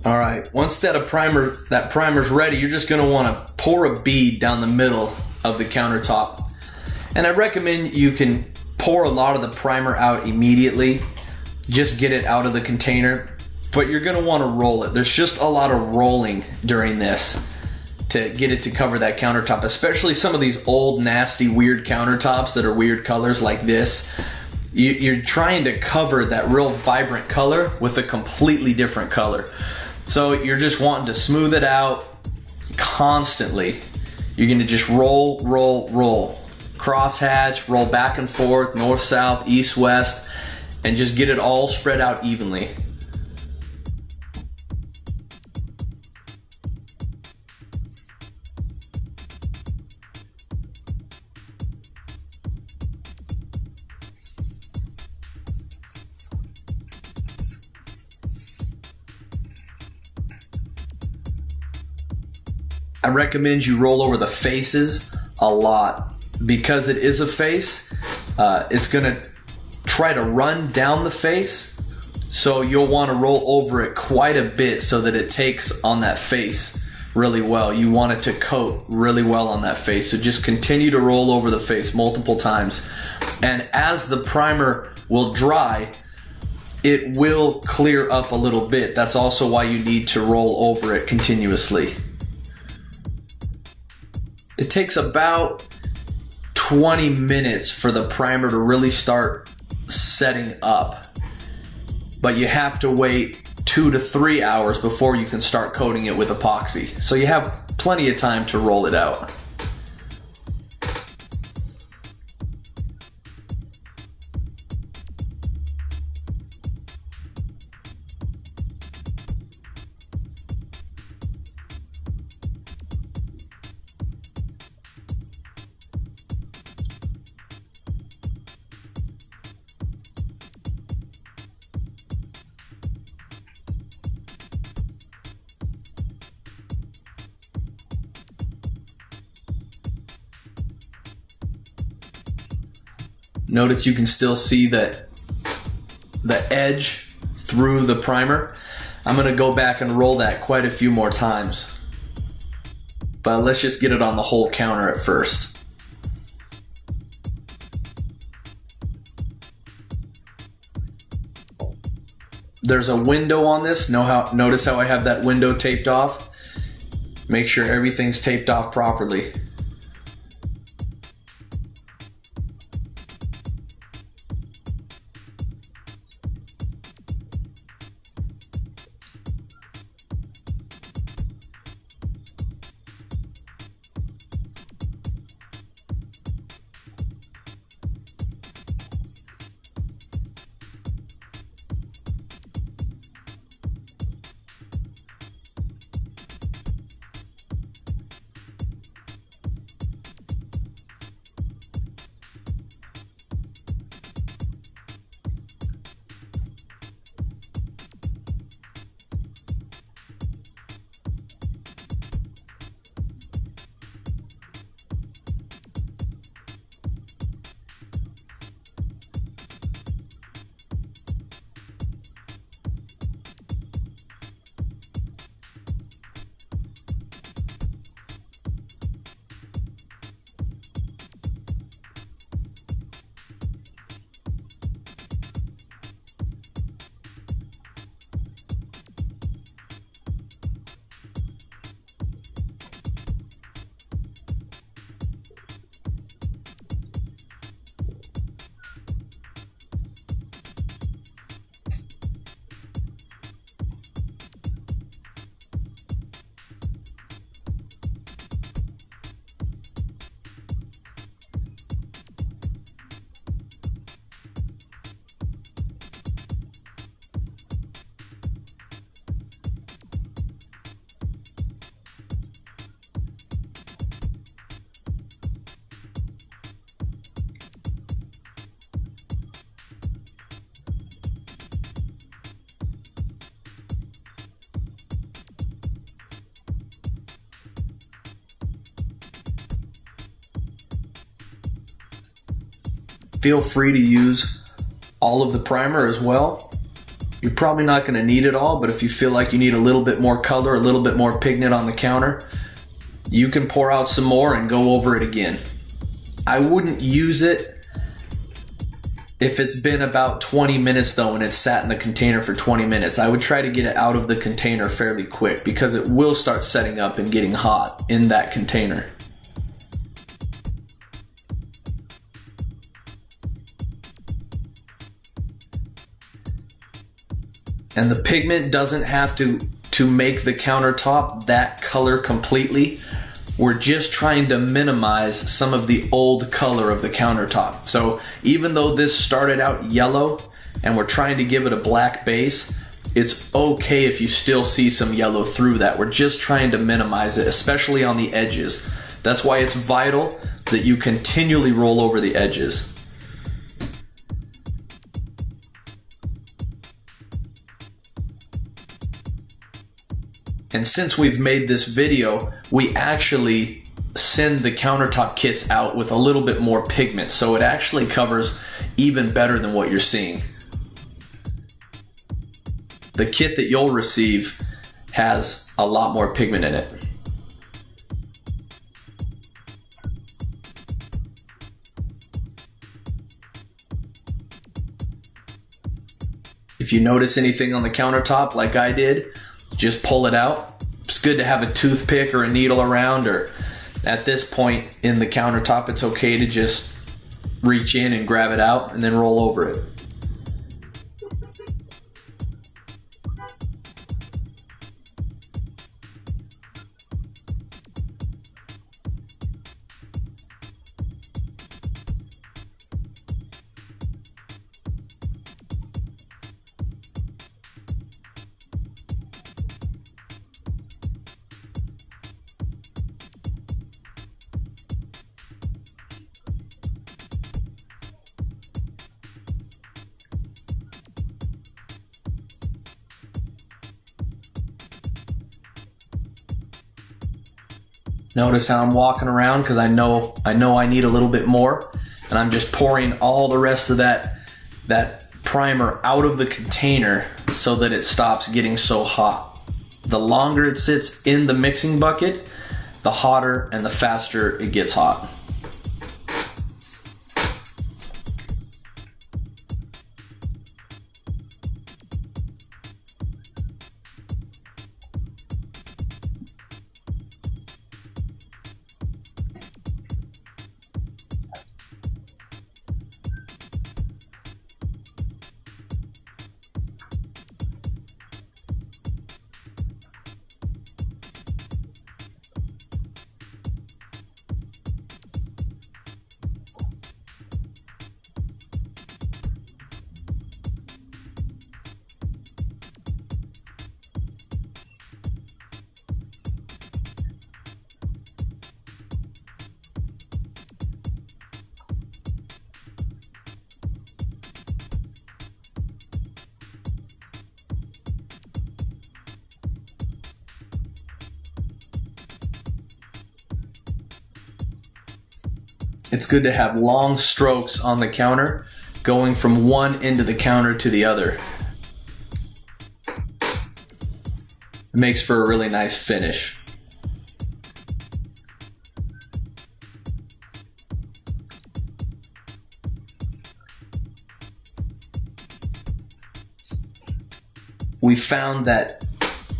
All right, once that primer's ready, you're just going to want to pour a bead down the middle of the countertop. And I recommend you can pour a lot of the primer out immediately. Just get it out of the container, but you're going to want to roll it. There's just a lot of rolling during this to get it to cover that countertop, especially some of these old, nasty, weird countertops that are weird colors like this. You're trying to cover that real vibrant color with a completely different color. So you're just wanting to smooth it out constantly. You're going to just roll, roll, roll. Crosshatch, roll back and forth, north, south, east, west, and just get it all spread out evenly. I recommend you roll over the faces a lot because it is a face. It's going to try to run down the face, so you'll want to roll over it quite a bit so that it takes on that face really well. You want it to coat really well on that face, so just continue to roll over the face multiple times. And as the primer will dry, it will clear up a little bit. That's also why you need to roll over it continuously. It takes about 20 minutes for the primer to really start setting up, but you have to wait 2 to 3 hours before you can start coating it with epoxy. So you have plenty of time to roll it out. Notice you can still see the edge through the primer. I'm going to go back and roll that quite a few more times. But let's just get it on the whole counter at first. There's a window on this. Notice how I have that window taped off? Make sure everything's taped off properly. Feel free to use all of the primer as well. You're probably not going to need it all, but if you feel like you need a little bit more color, a little bit more pigment on the counter, you can pour out some more and go over it again. I wouldn't use it if it's been about 20 minutes though and it's sat in the container for 20 minutes. I would try to get it out of the container fairly quick because it will start setting up and getting hot in that container. And the pigment doesn't have to make the countertop that color completely. We're just trying to minimize some of the old color of the countertop. So even though this started out yellow and we're trying to give it a black base, it's okay if you still see some yellow through that. We're just trying to minimize it, especially on the edges. That's why it's vital that you continually roll over the edges. And since we've made this video, we actually send the countertop kits out with a little bit more pigment, so it actually covers even better than what you're seeing. The kit that you'll receive has a lot more pigment in it. If you notice anything on the countertop like I did, just pull it out. It's good to have a toothpick or a needle around, or at this point in the countertop, it's okay to just reach in and grab it out and then roll over it. Notice how I'm walking around because I know I need a little bit more, and I'm just pouring all the rest of that primer out of the container so that it stops getting so hot. The longer it sits in the mixing bucket, the hotter and the faster it gets hot. It's good to have long strokes on the counter, going from one end of the counter to the other. It makes for a really nice finish. We found that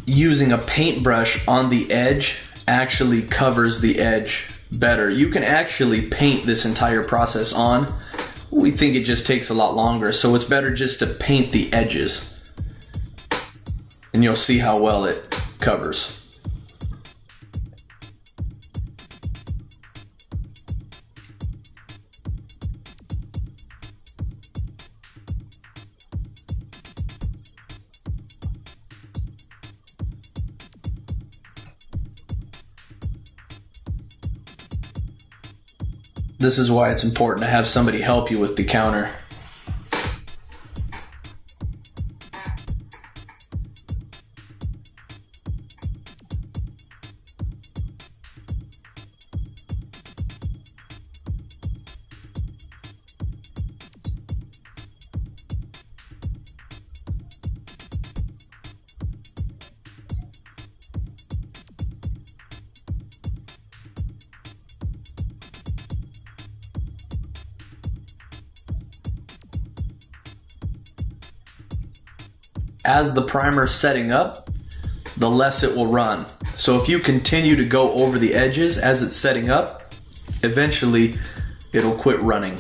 using a paintbrush on the edge actually covers the edge better. You can actually paint this entire process on. We think it just takes a lot longer, so it's better just to paint the edges. And you'll see how well it covers. This is why it's important to have somebody help you with the counter. as the primer is setting up, the less it will run. So if you continue to go over the edges as it's setting up, eventually it'll quit running.